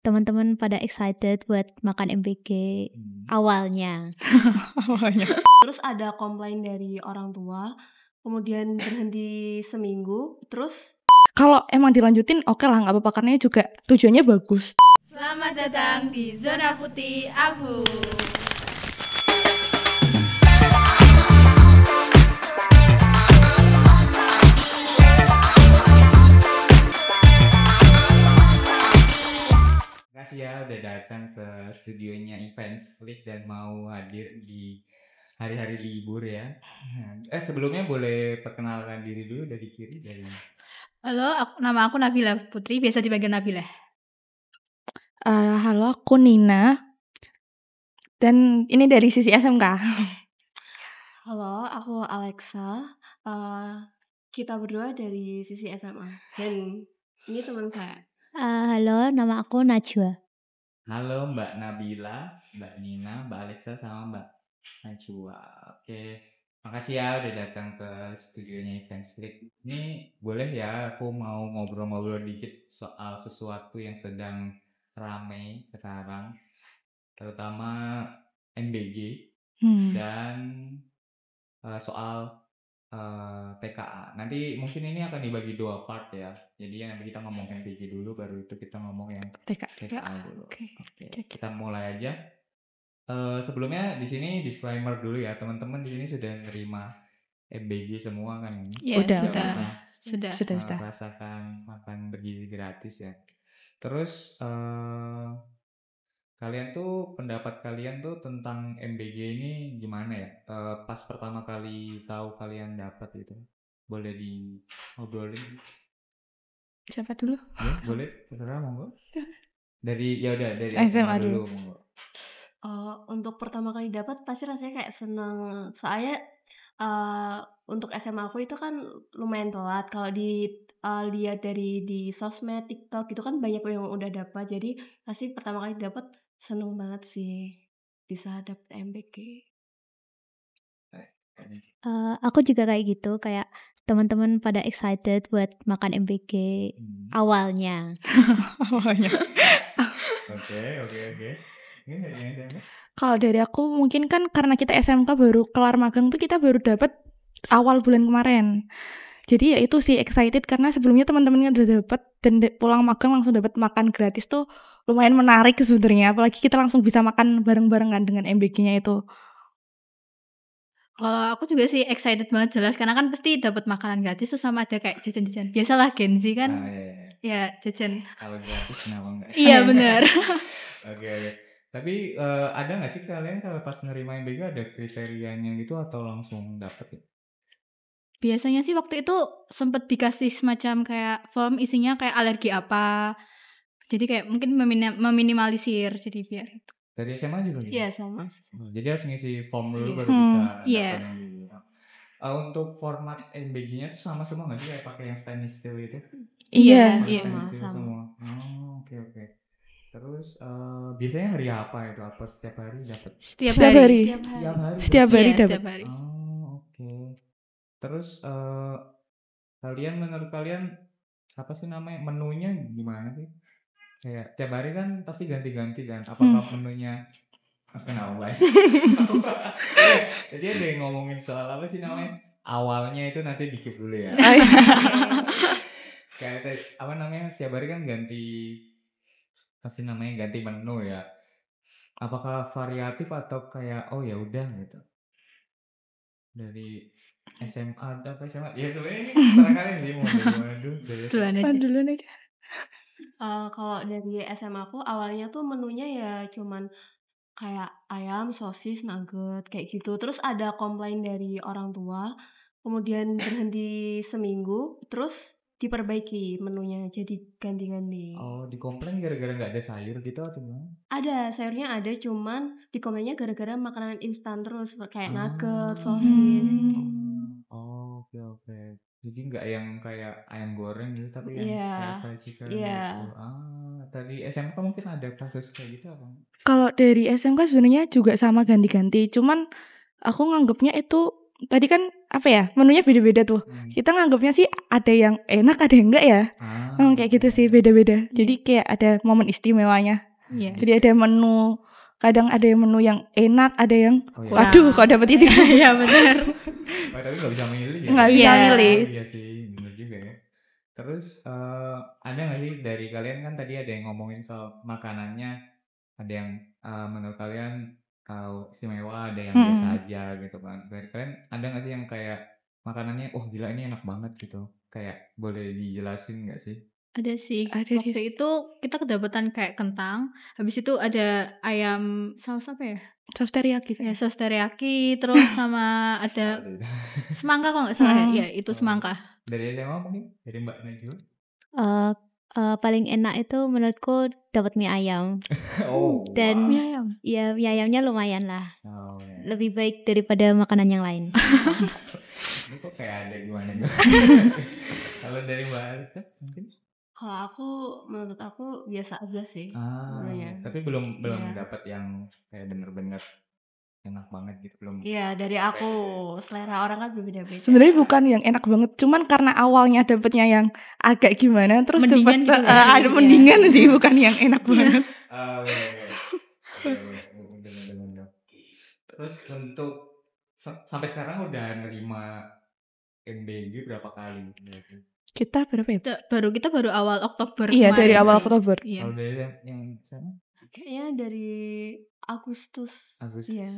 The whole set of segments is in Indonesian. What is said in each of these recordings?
teman-teman pada excited buat makan MBG awalnya. Terus ada komplain dari orang tua, kemudian berhenti seminggu, terus Kalau emang dilanjutin oke lah, nggak apa-apa, karena juga tujuannya bagus. Selamat datang di Zona Putih Abu. Makasih ya udah datang ke studionya Events Click dan mau hadir di hari-hari libur ya. Sebelumnya boleh perkenalkan diri dulu dari kiri dari. Halo, nama aku Nabila Putri, biasa dipanggil Nabila. Halo, aku Nina. Dan ini dari sisi SMK. halo, aku Alexa. Kita berdua dari sisi SMA dan ini teman saya. Halo, nama aku Najwa. Halo Mbak Nabila, Mbak Nina, Mbak Alexa sama Mbak Najwa. Oke, makasih ya udah datang ke studionya Events Click. Ini boleh ya aku mau ngobrol-ngobrol dikit soal sesuatu yang sedang ramai sekarang, terutama MBG dan soal TKA. Nanti mungkin ini akan dibagi dua part ya. Jadi yang kita ngomong MBG dulu, baru itu kita ngomong yang TKA dulu. Oke. Kita mulai aja. Sebelumnya di sini disclaimer dulu ya, teman-teman di sini sudah menerima MBG semua kan? Ya, Sudah. Rasakan makan bergizi gratis ya. Terus kalian tuh, pendapat kalian tuh tentang MBG ini gimana ya? Pas pertama kali tahu kalian dapat itu, boleh diobrolin? Siapa dulu? Ya, boleh, terserah monggo. Dari SMA dulu monggo. Untuk pertama kali dapat pasti rasanya kayak senang. Soalnya untuk SMA aku itu kan lumayan telat. Kalau lihat dari di sosmed, TikTok itu kan banyak yang udah dapat. Jadi pasti pertama kali dapat seneng banget sih bisa dapet MBG. Aku juga kayak gitu, kayak teman-teman pada excited buat makan MBG awalnya. Oke. Kalau dari aku mungkin kan karena kita SMK baru kelar magang tuh, kita baru dapat awal bulan kemarin. Jadi ya itu sih excited karena sebelumnya teman-temannya udah dapat dan pulang magang langsung dapat makan gratis tuh lumayan menarik sebenarnya. Apalagi kita langsung bisa makan bareng-barengan dengan MBG-nya itu. Kalau aku juga sih excited banget jelas, karena kan pasti dapat makanan gratis tuh, sama ada kayak jajan-jajan. Biasalah Gen Z kan. Ya, jajan. Kalau gratis kenapa enggak? Iya benar. Oke. Tapi ada nggak sih kalian kalau pas nerima MBG ada kriterianya gitu atau langsung dapet ya? Biasanya sih waktu itu sempet dikasih semacam kayak form, isinya kayak alergi apa. Jadi kayak mungkin meminimalisir, jadi biar. Dari SMA juga gitu? Iya, sama. Jadi harus ngisi form dulu baru bisa Iya. dapat MBG. Untuk format MBG-nya tuh sama semua nggak sih, kayak pakai yang stainless steel itu? Iya. Sama. Semua. Oke. Terus biasanya hari apa itu? Apa setiap hari dapat? Setiap hari dapat. Setiap hari. Oke. Terus menurut kalian apa sih namanya, menunya gimana sih? Kayak tiap hari kan pasti ganti-ganti kan. Apakah menunya kenapa baik? Jadi ada yang ngomongin soal apa sih namanya? Awalnya itu nanti dikit dulu ya. Kayak apa namanya? Tiap hari kan ganti menu ya. Apakah variatif atau kayak ya udah gitu? Dari SMA atau SMA? Ya sebenarnya ini terserah kalian sih mau Duluan aja. Kalau dari SMA aku awalnya tuh menunya ya cuman kayak ayam, sosis, nugget kayak gitu. Terus ada komplain dari orang tua, kemudian berhenti seminggu, terus diperbaiki menunya jadi ganti-ganti. Dikomplain gara-gara nggak ada sayur gitu atau gimana? Ada sayurnya, ada, cuman dikomplainnya gara-gara makanan instan terus kayak nugget, sosis gitu. Oke. Jadi nggak yang kayak ayam goreng gitu, tapi yang Iya. kayak fried chicken Iya. gitu. Tadi SMK mungkin ada kasus kayak gitu apa? Kalau dari SMK sebenarnya juga sama ganti-ganti. Cuman aku nganggapnya itu tadi kan apa ya, menunya beda-beda tuh. Kita nganggapnya sih ada yang enak, ada yang enggak ya. Kayak gitu sih, beda-beda. Jadi kayak ada momen istimewanya. Iya. Jadi ada menu, kadang ada yang menu yang enak, ada yang Oh, iya. waduh kok dapet ini. Iya benar. Tapi nggak bisa milih ya. Nggak bisa Iya. milih. Iya sih, bener juga ya. Terus ada nggak sih dari kalian, kan tadi ada yang ngomongin soal makanannya, ada yang menurut kalian istimewa, ada yang biasa aja gitu kan. Dari kalian ada nggak sih yang kayak makanannya, oh gila ini enak banget gitu, kayak boleh dijelasin nggak sih? Ada sih. Ada Waktu itu kita kedapatan kayak kentang, habis itu ada ayam saus apa ya? Saus teriyaki. Ya saus teriyaki, terus sama ada semangka kalau nggak salah ya. Iya, itu semangka. Dari SMA mungkin, dari Mbak Najwa. Paling enak itu menurutku dapat mie ayam. Dan Mie ayam. ya mie ayamnya lumayan lah. Oh, ya. Lebih baik daripada makanan yang lain. Ini kok kayak ada gimana gitu. Kalau dari Mbak Arita mungkin? Kalau aku, menurut aku biasa aja sih. sebenarnya. Tapi belum Iya. dapat yang kayak bener-bener enak banget gitu, belum. Iya, dari aku, selera orang kan berbeda-beda. Sebenarnya bukan yang enak banget, cuman karena awalnya dapetnya yang agak gimana, terus Mendingan dapet gitu kan? ada mendingan sih, bukan yang enak banget. Bener-bener. Terus untuk sampai sekarang udah nerima MBG berapa kali? Kita berapa ya? Kita baru awal Oktober Iya, kemarin dari awal sih. Oktober. Iya. Kalau dari yang sana? Kayaknya dari Agustus. Agustus. Iya.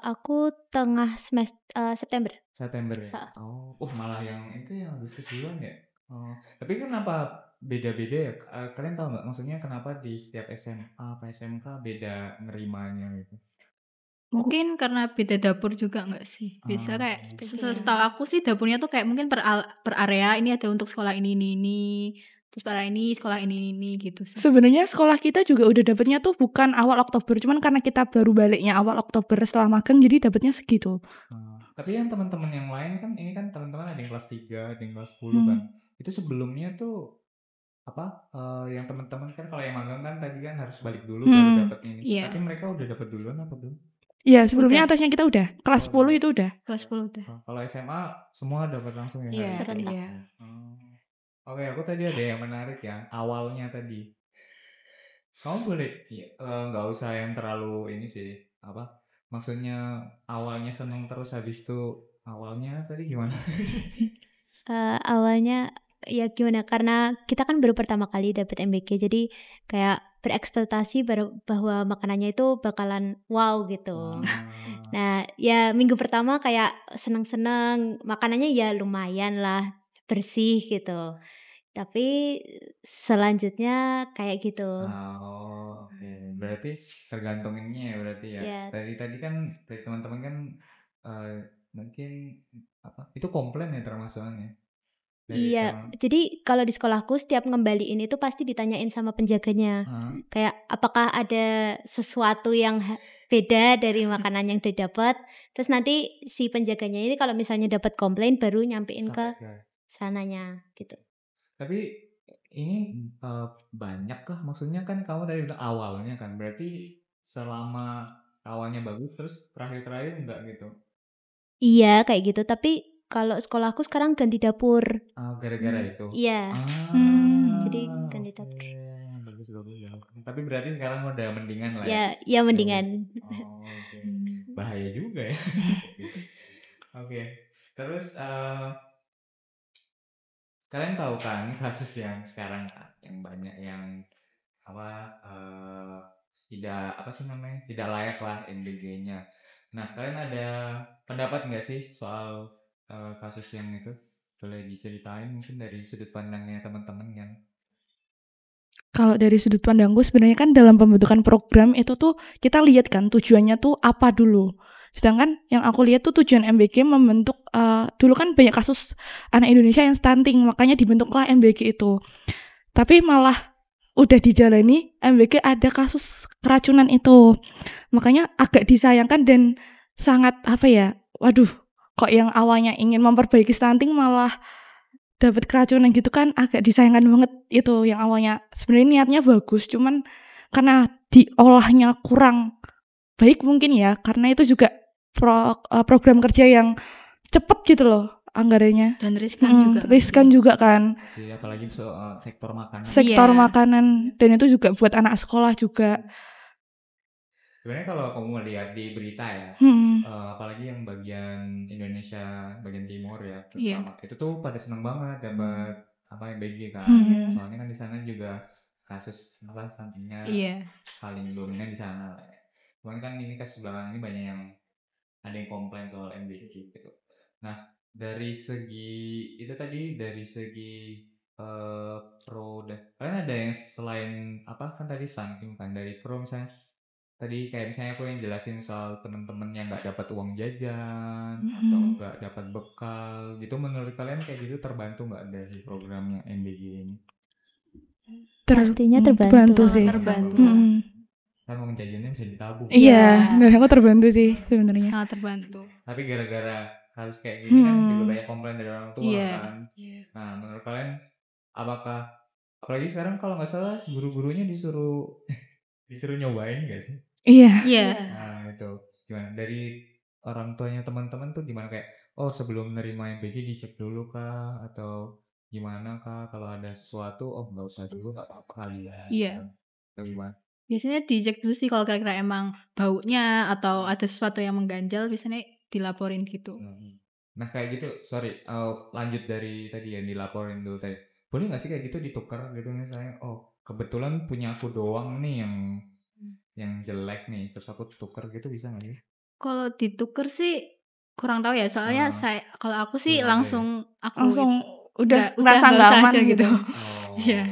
Aku tengah semester September. September ya? Malah yang itu yang Agustus duluan ya? Tapi kenapa beda-beda ya? Kalian tahu nggak maksudnya kenapa di setiap SMA apa SMK beda nerimanya gitu? Mungkin karena beda dapur juga nggak sih? Bisa kayak spesial. setahu aku sih dapurnya tuh kayak mungkin per area, ini ada untuk sekolah ini. Terus pada ini sekolah ini gitu sih. Sebenarnya sekolah kita juga udah dapetnya tuh bukan awal Oktober, cuman karena kita baru baliknya awal Oktober setelah magang, jadi dapetnya segitu. Tapi yang teman-teman yang lain kan, ini kan teman-teman ada yang kelas 3, ada yang kelas 10 kan. Itu sebelumnya tuh yang teman-teman kan kalau yang magang kan tadi kan harus balik dulu baru dapat ini. Iya. Tapi mereka udah dapat duluan apa belum? Iya, sebelumnya Udah. atasnya kita udah. Kelas 10 itu udah. Kelas 10 udah. Kalau SMA semua dapat langsung ya? Iya, Hari? iya. Oke, aku tadi ada yang menarik ya, awalnya tadi. Kamu boleh nggak usah yang terlalu ini sih, maksudnya awalnya seneng terus habis itu awalnya tadi gimana? Awalnya ya gimana, karena kita kan baru pertama kali dapet MBK, jadi kayak berekspektasi bahwa makanannya itu bakalan wow gitu. Nah ya minggu pertama kayak seneng-seneng, makanannya ya lumayan lah, bersih gitu. Tapi selanjutnya kayak gitu. Oke. Berarti tergantung ininya ya berarti ya. Iya. Tadi kan dari teman-teman kan mungkin itu komplain ya termasuknya. Iya, jadi kalau di sekolahku setiap ngembaliin itu pasti ditanyain sama penjaganya. Kayak apakah ada sesuatu yang beda dari makanan yang udah dapat. Terus nanti si penjaganya ini kalau misalnya dapat komplain baru nyampein ke sananya gitu. Tapi ini banyak kah? Maksudnya kan kamu tadi bilang awalnya kan, berarti selama awalnya bagus terus terakhir enggak gitu? Iya kayak gitu, tapi kalau sekolahku sekarang ganti dapur. Gara-gara itu? Iya. Jadi ganti dapur. Bagus ya. Tapi berarti sekarang udah mendingan lah ya? Ya mendingan. Oke. Bahaya juga ya. Oke. Terus kalian tahu kan kasus yang sekarang yang banyak yang tidak layak lah MBG-nya. Nah, kalian ada pendapat nggak sih soal kasus yang itu? Boleh diceritain mungkin dari sudut pandangnya teman-teman yang. Kalau dari sudut pandangku sebenarnya kan dalam pembentukan program itu tuh kita lihat kan tujuannya tuh apa dulu. Sedangkan yang aku lihat tuh tujuan MBG membentuk dulu kan banyak kasus anak Indonesia yang stunting, makanya dibentuklah MBG itu. Tapi malah udah dijalani MBG ada kasus keracunan itu. Makanya agak disayangkan dan sangat waduh, kok yang awalnya ingin memperbaiki stunting malah dapat keracunan gitu kan, agak disayangkan banget itu. Yang awalnya sebenarnya niatnya bagus, cuman karena diolahnya kurang baik mungkin ya, karena itu juga program kerja yang cepet gitu loh anggarannya. Dan riskan juga. Riskan juga kan. sih, apalagi sektor makanan. Sektor Iya. makanan dan itu juga buat anak sekolah juga. Sebenarnya kalau kamu lihat di berita ya, Hmm. apalagi yang bagian Indonesia bagian timur ya, Iya. terutama itu tuh pada seneng banget dapat apa MBG kan. Soalnya kan di sana juga kasus apa sampingnya Iya. paling dominan di sana. Cuman kan ini kasus belakangan ini banyak yang ada yang komplain soal MBG gitu. Nah, dari segi itu tadi dari segi pro dan kalian ada yang selain apa kan tadi samping kan dari pro misalnya tadi kayak misalnya aku yang jelasin soal temen-temen yang nggak dapat uang jajan atau nggak dapat bekal gitu, menurut kalian kayak gitu terbantu nggak dari programnya MBG ini? Pastinya terbantu. Terbantu sih. Terbantu. Kan uang jajannya bisa ditabung. Iya, dan aku terbantu sih sebenarnya. Sangat terbantu. Tapi gara-gara harus kayak gini kan juga banyak komplain dari orang tua Iya. kan. Nah, menurut kalian apakah apalagi sekarang kalau nggak salah guru-gurunya disuruh nyobain nggak sih? Iya. Iya. Nah, itu gimana dari orang tuanya teman-teman tuh gimana kayak sebelum nerima MBG dicek dulu kah atau gimana kah kalau ada sesuatu nggak usah dulu nggak apa-apa kali ya. Iya. Atau gimana? Biasanya dicek dulu sih kalau kira-kira emang baunya atau ada sesuatu yang mengganjal, biasanya dilaporin gitu. Nah kayak gitu, sorry, lanjut dari tadi yang dilaporin dulu tadi. Boleh nggak sih kayak gitu ditukar gitu misalnya? Kebetulan punya aku doang nih yang jelek nih, terus aku tuker gitu bisa nggak sih? Kalau ditukar sih kurang tahu ya, soalnya kalau aku sih Belum ada langsung udah nggak merasa usah nggak aman aja gitu. Iya.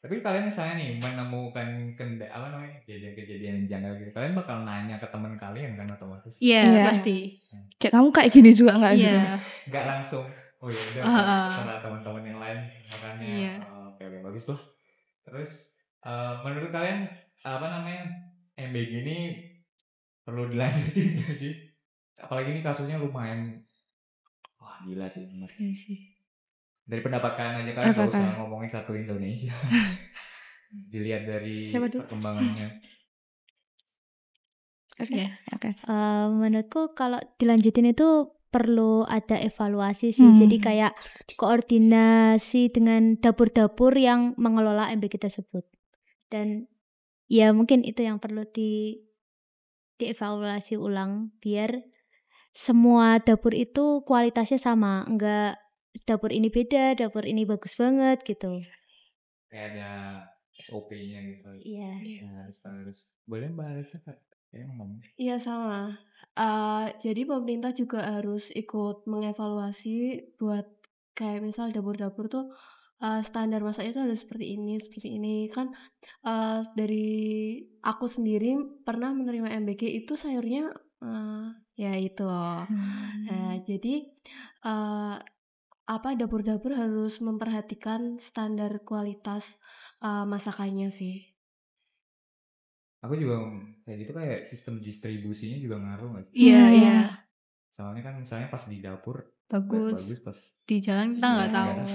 Tapi kalian misalnya nih menemukan kejadian-kejadian janggal gitu, kalian bakal nanya ke teman kalian kan otomatis? Iya, pasti. Kayak kamu kayak gini juga nggak gitu? Iya. Nggak langsung. Oh ya udah, sama teman-teman yang lain makanya. Iya. Oke, bagus tuh. Terus menurut kalian apa namanya MBG ini perlu dilanjutin nggak sih? Apalagi ini kasusnya lumayan, wah gila sih bener. Iya sih. Dari pendapat kalian aja kan, nggak usah ngomongin satu Indonesia. Dilihat dari perkembangannya. Oke. Menurutku kalau dilanjutin itu perlu ada evaluasi sih. Jadi kayak koordinasi dengan dapur-dapur yang mengelola MBG tersebut. Dan ya mungkin itu yang perlu dievaluasi ulang biar semua dapur itu kualitasnya sama, enggak dapur ini beda, dapur ini bagus banget gitu. Kayak ada SOP-nya gitu. Iya. Harus. Boleh Mbak Alexa Kak? Iya sama. Jadi pemerintah juga harus ikut mengevaluasi buat kayak misal dapur-dapur tuh standar masaknya itu harus seperti ini kan. Dari aku sendiri pernah menerima MBG itu sayurnya ya itu loh. Jadi dapur-dapur harus memperhatikan standar kualitas masakannya sih. Aku juga kayak gitu, kayak sistem distribusinya juga ngaruh nggak sih? Iya. Soalnya kan misalnya pas di dapur bagus pas di jalan kita nggak tahu.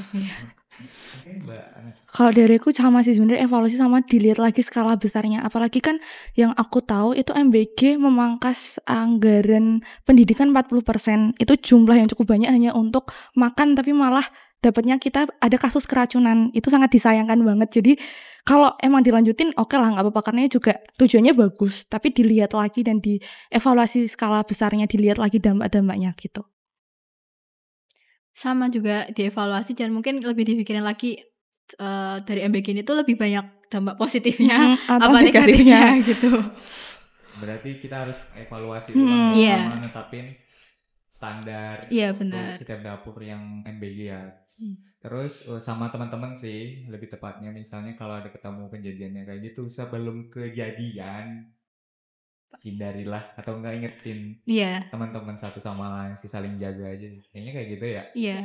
Kalau dari aku sama sih sebenarnya, evaluasi sama dilihat lagi skala besarnya. Apalagi kan yang aku tahu itu MBG memangkas anggaran pendidikan 40%. Itu jumlah yang cukup banyak hanya untuk makan, tapi malah dapatnya kita ada kasus keracunan. Itu sangat disayangkan banget. Jadi kalau emang dilanjutin oke lah, nggak apa-apa, karena juga tujuannya bagus. Tapi dilihat lagi dan dievaluasi skala besarnya, dilihat lagi dampak-dampaknya gitu. Sama juga dievaluasi dan mungkin lebih dipikirin lagi dari MBG ini tuh lebih banyak dampak positifnya apa negatifnya gitu. Berarti kita harus evaluasi ulang sama netapin standar untuk setiap dapur yang MBG ya. Terus sama teman-teman sih, lebih tepatnya misalnya kalau ada ketemu kejadiannya kayak gitu, sebelum kejadian hindarilah atau enggak ingetin teman-teman satu sama lain sih, saling jaga aja. Kayaknya kayak gitu ya. Iya.